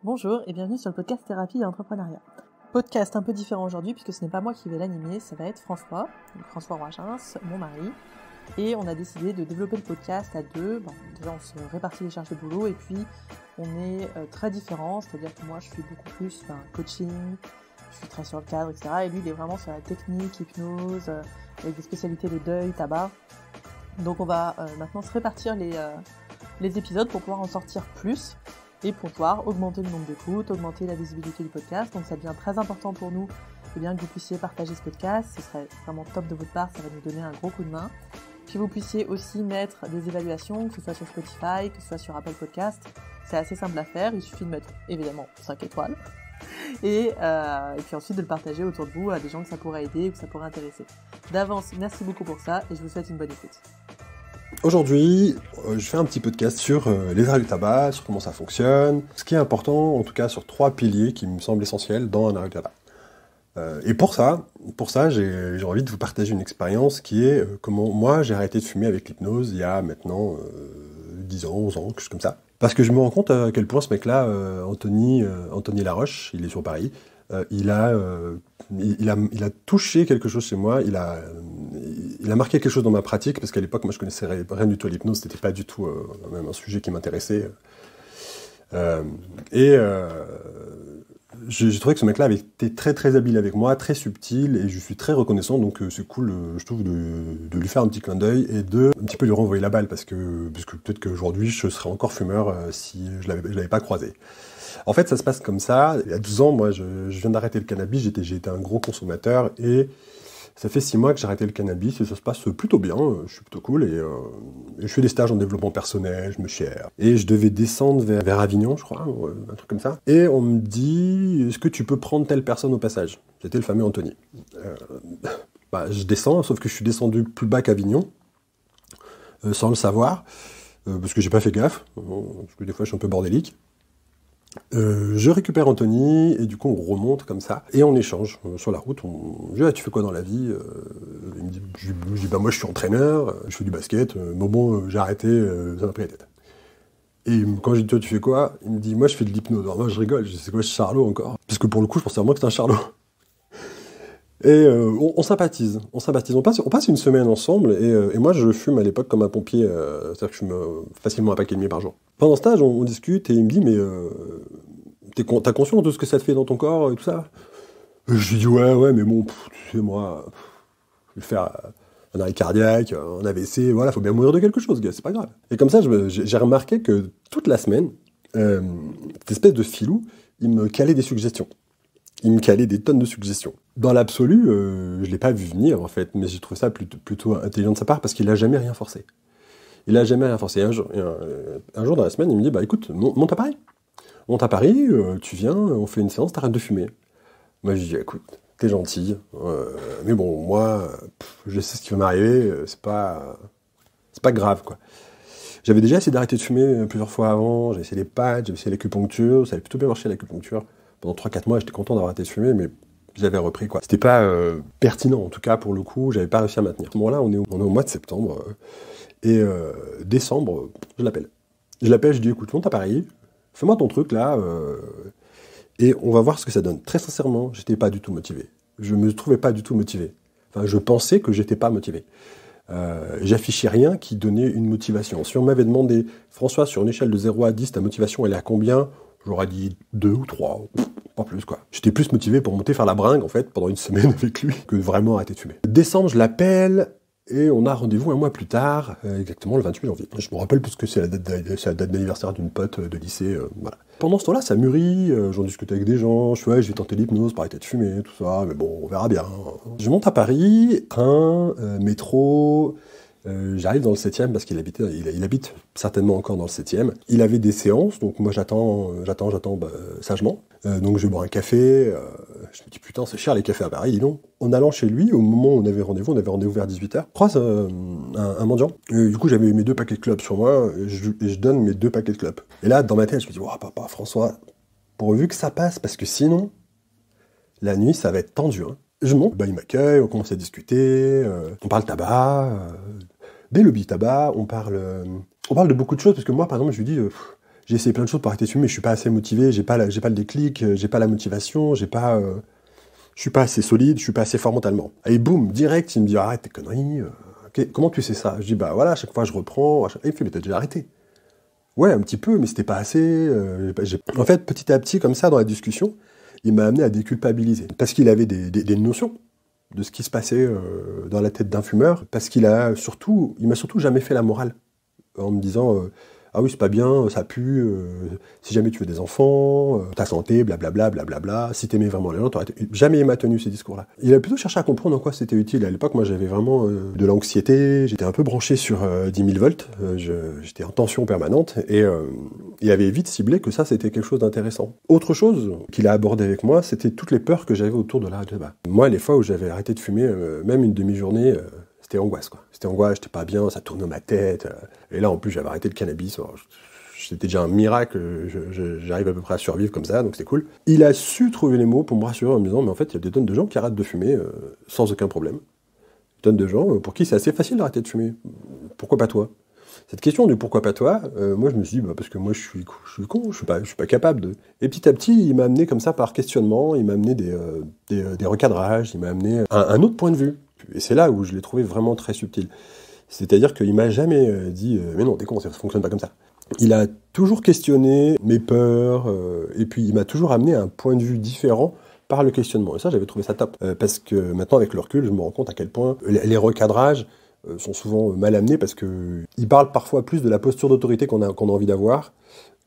Bonjour et bienvenue sur le podcast Thérapie et Entrepreneuriat. Podcast un peu différent aujourd'hui puisque ce n'est pas moi qui vais l'animer, ça va être François Roigens, mon mari. Et on a décidé de développer le podcast à deux. Déjà on se répartit les charges de boulot et puis on est très différents, c'est-à-dire que moi je suis beaucoup plus coaching, je suis très sur le cadre, etc. Et lui il est vraiment sur la technique, hypnose, avec des spécialités de deuil, tabac. Donc on va maintenant se répartir les épisodes pour pouvoir en sortir plus. Et pour pouvoir augmenter le nombre d'écoutes, augmenter la visibilité du podcast. Donc ça devient très important pour nous que vous puissiez partager ce podcast. Ce serait vraiment top de votre part, ça va nous donner un gros coup de main. Puis vous puissiez aussi mettre des évaluations, que ce soit sur Spotify, que ce soit sur Apple Podcast. C'est assez simple à faire, il suffit de mettre évidemment 5 étoiles. Et puis ensuite de le partager autour de vous à des gens que ça pourrait aider ou que ça pourrait intéresser. D'avance, merci beaucoup pour ça et je vous souhaite une bonne écoute. Aujourd'hui, je fais un petit podcast sur les arrêts du tabac, sur comment ça fonctionne, ce qui est important, en tout cas sur 3 piliers qui me semblent essentiels dans un arrêt du tabac. Et pour ça, j'ai envie de vous partager une expérience qui est comment moi j'ai arrêté de fumer avec l'hypnose il y a maintenant 10 ans, 11 ans, quelque chose comme ça. Parce que je me rends compte à quel point ce mec-là, Anthony Laroche, il est sur Paris, il a touché quelque chose chez moi, il a marqué quelque chose dans ma pratique, parce qu'à l'époque, moi, je connaissais rien du tout à l'hypnose, c'était pas du tout même un sujet qui m'intéressait. J'ai trouvé que ce mec-là avait été très très habile avec moi, très subtil, et je suis très reconnaissant, donc c'est cool, je trouve, de lui faire un petit clin d'œil et de un petit peu lui renvoyer la balle, parce que peut-être qu'aujourd'hui, je serais encore fumeur si je l'avais pas croisé. En fait, ça se passe comme ça. Il y a 12 ans, moi, je viens d'arrêter le cannabis. J'ai été un gros consommateur et ça fait 6 mois que j'ai arrêté le cannabis et ça se passe plutôt bien. Je suis plutôt cool et je fais des stages en développement personnel, je me chère. Et je devais descendre vers Avignon, je crois, un truc comme ça. Et on me dit, est-ce que tu peux prendre telle personne au passage? C'était le fameux Anthony. Je descends, sauf que je suis descendu plus bas qu'Avignon, sans le savoir, parce que j'ai pas fait gaffe, parce que des fois je suis un peu bordélique. Je récupère Anthony et du coup on remonte comme ça et on échange sur la route. Je dis tu fais quoi dans la vie? Il me dit, je dis moi je suis entraîneur, je fais du basket, j'ai arrêté, ça m'a pris la tête. Et quand je dis toi tu fais quoi? Il me dit moi je fais de l'hypnose. Alors moi je rigole, je dis c'est quoi ce charlot encore? Parce que pour le coup je pensais vraiment que c'était un charlot. Et on sympathise, on passe une semaine ensemble et moi je fume à l'époque comme un pompier, c'est-à-dire que je fume facilement un paquet et demi par jour. Pendant ce stage on discute et il me dit mais t'as conscience de ce que ça te fait dans ton corps et tout ça? Je lui dis ouais mais bon, tu sais moi, je vais faire un arrêt cardiaque, un AVC, voilà, faut bien mourir de quelque chose gars, c'est pas grave. Et comme ça j'ai remarqué que toute la semaine, cette espèce de filou, il me calait des suggestions. Il me calait des tonnes de suggestions. Dans l'absolu, je l'ai pas vu venir, en fait, mais j'ai trouvé ça plutôt intelligent de sa part, parce qu'il a jamais rien forcé. Un jour dans la semaine, il me dit, écoute, monte à Paris. Monte à Paris, tu viens, on fait une séance, t'arrêtes de fumer. Moi, je dis, écoute, t'es gentil, mais bon, moi, je sais ce qui va m'arriver, c'est pas grave, quoi. J'avais déjà essayé d'arrêter de fumer plusieurs fois avant, j'ai essayé les patchs, j'ai essayé l'acupuncture, ça avait plutôt bien marché l'acupuncture. Pendant 3-4 mois, j'étais content d'avoir arrêté de fumer, mais j'avais repris, quoi. C'était pas pertinent, en tout cas, pour le coup, j'avais pas réussi à maintenir. À ce moment-là, on est au mois de septembre, et décembre, je l'appelle. Je dis, écoute, monte à Paris, fais-moi ton truc, là, et on va voir ce que ça donne. Très sincèrement, j'étais pas du tout motivé. Je me trouvais pas du tout motivé. Enfin, je pensais que j'étais pas motivé. J'affichais rien qui donnait une motivation. Si on m'avait demandé, François, sur une échelle de 0 à 10, ta motivation, elle est à combien? J'aurais dit 2 ou 3, pas plus quoi. J'étais plus motivé pour monter faire la bringue en fait pendant une semaine avec lui que vraiment arrêter de fumer. Décembre, je l'appelle et on a rendez-vous un mois plus tard, exactement le 28 janvier. Je me rappelle parce que c'est la date d'anniversaire d'une pote de lycée, voilà. Pendant ce temps-là, ça mûrit, j'en discute avec des gens, je vais tenter l'hypnose pour arrêter de fumer, tout ça, mais bon, on verra bien. Je monte à Paris, train, métro. J'arrive dans le 7e parce qu'il habite certainement encore dans le 7e. Il avait des séances, donc moi j'attends sagement. Donc je vais boire un café. Je me dis putain c'est cher les cafés à Paris, dis donc. En allant chez lui, au moment où on avait rendez-vous vers 18h, je croise un mendiant. Du coup j'avais mes 2 paquets de clopes sur moi et je donne mes 2 paquets de clopes. Et là dans ma tête je me dis papa François, pourvu que ça passe parce que sinon la nuit ça va être tendu. Hein. Je monte, il m'accueille, on commence à discuter, on parle tabac. Des lobbies tabac, on parle de beaucoup de choses, parce que moi, par exemple, je lui dis, j'ai essayé plein de choses pour arrêter de fumer, mais je suis pas assez motivé, j'ai pas le déclic, j'ai pas la motivation, je suis pas assez solide, je suis pas assez fort mentalement. Et boum, direct, il me dit arrête tes conneries. Ok, comment tu sais ça? Je dis bah voilà, à chaque fois je reprends. Il me fait mais t'as déjà arrêté. Ouais, un petit peu, mais c'était pas assez. En fait, petit à petit, comme ça, dans la discussion, il m'a amené à déculpabiliser. Parce qu'il avait des notions de ce qui se passait dans la tête d'un fumeur. Parce il m'a surtout jamais fait la morale. En me disant, ah oui, c'est pas bien, ça pue, si jamais tu veux des enfants, ta santé, blablabla, blablabla, si t'aimais vraiment les gens, jamais il m'a tenu ces discours-là. Il a plutôt cherché à comprendre en quoi c'était utile. À l'époque, moi, j'avais vraiment de l'anxiété, j'étais un peu branché sur 10 000 volts, j'étais en tension permanente, et il avait vite ciblé que ça, c'était quelque chose d'intéressant. Autre chose qu'il a abordé avec moi, c'était toutes les peurs que j'avais autour de l'arrêt de tabac. Moi, les fois où j'avais arrêté de fumer, même une demi-journée, c'était angoisse, quoi. C'était angoisse, j'étais pas bien, ça tournait dans ma tête. Et là, en plus, j'avais arrêté le cannabis. C'était déjà un miracle, j'arrive à peu près à survivre comme ça, donc c'était cool. Il a su trouver les mots pour me rassurer en me disant, mais en fait, il y a des tonnes de gens qui arrêtent de fumer sans aucun problème. Des tonnes de gens pour qui c'est assez facile d'arrêter de fumer. Pourquoi pas toi? Cette question du pourquoi pas toi, moi je me suis dit, parce que moi je suis con, je suis pas capable de... Et petit à petit, il m'a amené comme ça par questionnement, il m'a amené des recadrages, il m'a amené un autre point de vue. Et c'est là où je l'ai trouvé vraiment très subtil. C'est-à-dire qu'il m'a jamais dit « Mais non, t'es con, ça fonctionne pas comme ça ». Il a toujours questionné mes peurs, et puis il m'a toujours amené un point de vue différent par le questionnement. Et ça, j'avais trouvé ça top. Parce que maintenant, avec le recul, je me rends compte à quel point les recadrages sont souvent mal amenés, parce qu'ils parlent parfois plus de la posture d'autorité qu'on a envie d'avoir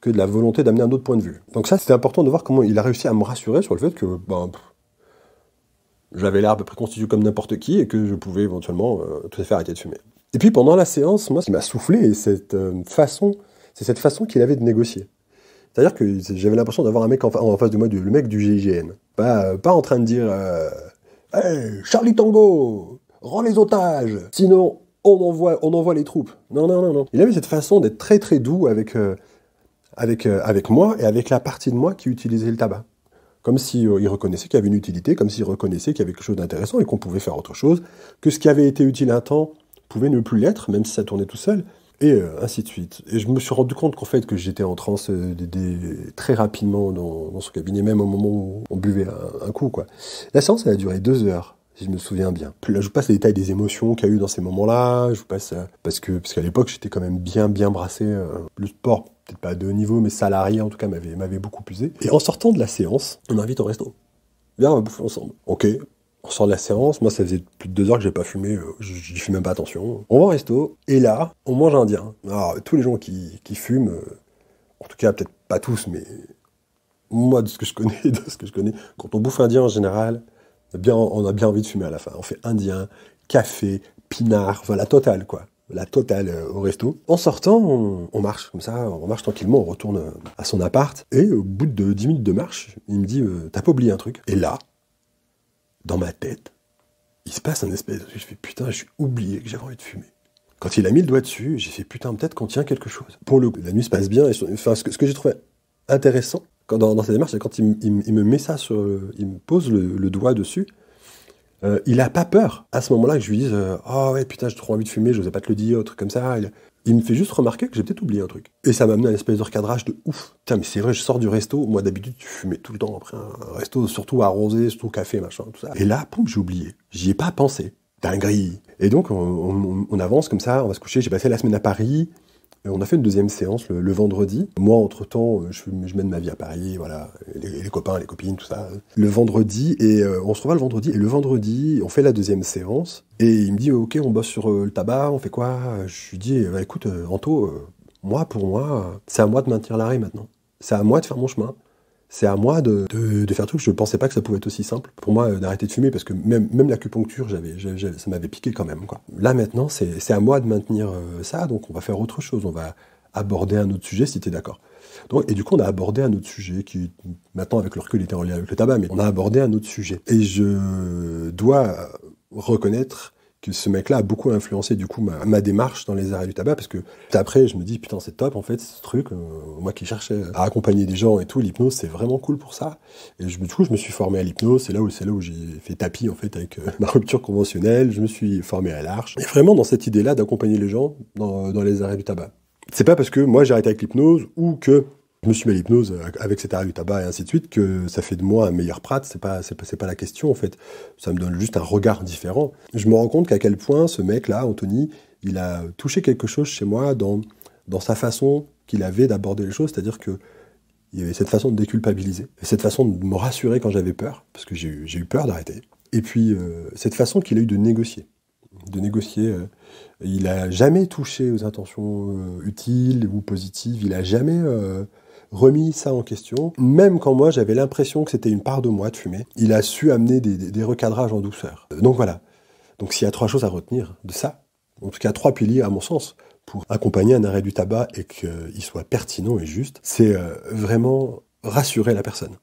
que de la volonté d'amener un autre point de vue. Donc ça, c'était important de voir comment il a réussi à me rassurer sur le fait que... j'avais l'air à peu près constitué comme n'importe qui et que je pouvais éventuellement tout à fait arrêter de fumer. Et puis pendant la séance, moi, ce qui m'a soufflé, c'est cette façon qu'il avait de négocier. C'est-à-dire que j'avais l'impression d'avoir un mec en face de moi, le mec du GIGN. Pas en train de dire hey, Charlie Tango, rends les otages, sinon on envoie les troupes. Non. Il avait cette façon d'être très très doux avec moi et avec la partie de moi qui utilisait le tabac. Comme s'il reconnaissait qu'il y avait une utilité, comme s'il reconnaissait qu'il y avait quelque chose d'intéressant et qu'on pouvait faire autre chose, que ce qui avait été utile un temps pouvait ne plus l'être, même si ça tournait tout seul, et ainsi de suite. Et je me suis rendu compte qu'en fait, que j'étais en transe très rapidement dans ce cabinet, même au moment où on buvait un coup, quoi. La séance, elle a duré 2 heures, si je me souviens bien. Puis là, je vous passe les détails des émotions qu'il y a eu dans ces moments-là, je vous passe... parce qu'à l'époque, j'étais quand même bien brassé. Le sport, peut-être pas de haut niveau, mais salarié, en tout cas, m'avait beaucoup usé. Et en sortant de la séance, on m'invite au resto. Viens, on va bouffer ensemble. Ok, on sort de la séance, moi ça faisait plus de 2 heures que j'ai pas fumé, j'y fais même pas attention. On va au resto, et là, on mange indien. Alors, tous les gens qui fument, en tout cas peut-être pas tous, mais moi de ce que je connais, quand on bouffe indien en général, on a bien envie de fumer à la fin. On fait indien, café, pinard, enfin la totale quoi. La totale au resto. En sortant, on marche comme ça, on marche tranquillement, on retourne à son appart, et au bout de 10 minutes de marche, il me dit t'as pas oublié un truc? Et là, dans ma tête, il se passe un espèce de... Je fais putain, j'ai oublié que j'avais envie de fumer. Quand il a mis le doigt dessus, j'ai fait putain, peut-être qu'on tient quelque chose. Pour le coup, la nuit se passe bien, enfin, ce que j'ai trouvé intéressant dans cette démarche, c'est quand il me met ça il me pose le doigt dessus, il a pas peur à ce moment-là que je lui dise oh ouais putain j'ai trop envie de fumer, je n'osais pas te le dire, truc comme ça. Il me fait juste remarquer que j'ai peut-être oublié un truc. Et ça m'a amené à une espèce de recadrage de ouf. Putain mais c'est vrai, je sors du resto, moi d'habitude je fumais tout le temps après un resto, surtout arrosé, surtout café, machin, tout ça. Et là, poum, j'ai oublié. J'y ai pas pensé. Dinguerie. Et donc on avance comme ça, on va se coucher, j'ai passé la semaine à Paris. On a fait une deuxième séance le vendredi. Moi, entre-temps, je mène ma vie à Paris, voilà, les copains, les copines, tout ça. Le vendredi, et on se revoit le vendredi. Et le vendredi, on fait la deuxième séance. Et il me dit, ok, on bosse sur le tabac, on fait quoi? Je lui dis, écoute, Anto, pour moi, c'est à moi de maintenir l'arrêt maintenant. C'est à moi de faire mon chemin. C'est à moi de faire un truc. Je ne pensais pas que ça pouvait être aussi simple pour moi d'arrêter de fumer, parce que même l'acupuncture, ça m'avait piqué quand même, quoi. Là maintenant, c'est à moi de maintenir ça, donc on va faire autre chose. On va aborder un autre sujet, si tu es d'accord. Et du coup, on a abordé un autre sujet qui, maintenant avec le recul, était en lien avec le tabac, mais on a abordé un autre sujet. Et je dois reconnaître que ce mec-là a beaucoup influencé du coup ma démarche dans les arrêts du tabac, parce que après je me dis putain c'est top en fait ce truc, moi qui cherchais à accompagner des gens et tout, l'hypnose c'est vraiment cool pour ça, et du coup je me suis formé à l'hypnose, c'est là où j'ai fait tapis en fait avec ma rupture conventionnelle, je me suis formé à l'Arche, et vraiment dans cette idée-là d'accompagner les gens dans les arrêts du tabac. C'est pas parce que moi j'ai arrêté avec l'hypnose ou que je me suis mis à l'hypnose avec cet arrêt du tabac et ainsi de suite que ça fait de moi un meilleur prat. C'est pas la question en fait. Ça me donne juste un regard différent. Je me rends compte qu'à quel point ce mec-là, Anthony, il a touché quelque chose chez moi dans sa façon qu'il avait d'aborder les choses, c'est-à-dire que il y avait cette façon de déculpabiliser, cette façon de me rassurer quand j'avais peur, parce que j'ai eu peur d'arrêter. Et puis cette façon qu'il a eu de négocier. Il n'a jamais touché aux intentions utiles ou positives, il n'a jamais remis ça en question. Même quand moi j'avais l'impression que c'était une part de moi de fumer, il a su amener des recadrages en douceur. Donc voilà. Donc s'il y a 3 choses à retenir de ça, en tout cas 3 piliers à mon sens, pour accompagner un arrêt du tabac et qu'il soit pertinent et juste, c'est vraiment rassurer la personne.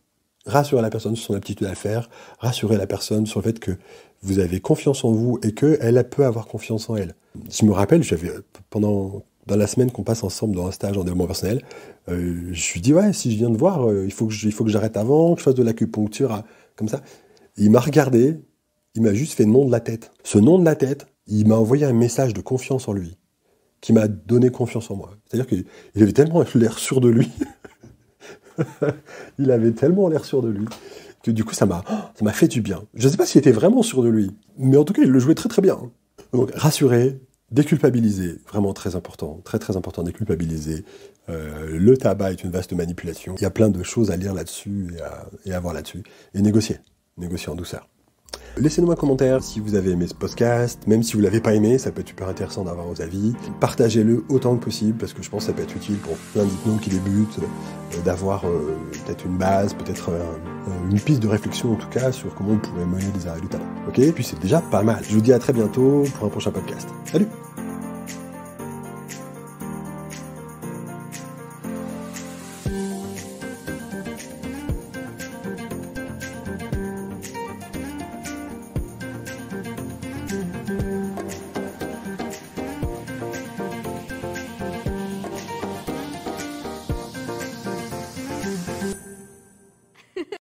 Rassurer la personne sur son aptitude à faire, rassurer la personne sur le fait que vous avez confiance en vous et qu'elle peut avoir confiance en elle. Je me rappelle, dans la semaine qu'on passe ensemble dans un stage en développement personnel, je lui dis ouais, si je viens te voir, il faut que j'arrête avant, que je fasse de l'acupuncture, comme ça. Et il m'a regardé, il m'a juste fait non de la tête. Ce non de la tête, il m'a envoyé un message de confiance en lui, qui m'a donné confiance en moi. C'est-à-dire qu'il avait tellement l'air sûr de lui. Il avait tellement l'air sûr de lui que du coup ça m'a fait du bien. Je ne sais pas s'il était vraiment sûr de lui, mais en tout cas il le jouait très très bien. Donc rassurer, déculpabiliser, vraiment très important, très très important, déculpabiliser. Le tabac est une vaste manipulation. Il y a plein de choses à lire là-dessus et à voir là-dessus. Et négocier en douceur. Laissez-nous un commentaire si vous avez aimé ce podcast, même si vous ne l'avez pas aimé, ça peut être super intéressant d'avoir vos avis. Partagez-le autant que possible, parce que je pense que ça peut être utile pour plein d'hypnos qui débutent, d'avoir peut-être une base, peut-être une piste de réflexion en tout cas, sur comment on pourrait mener des arrêts du tabac. Ok ? Et puis c'est déjà pas mal. Je vous dis à très bientôt pour un prochain podcast. Salut !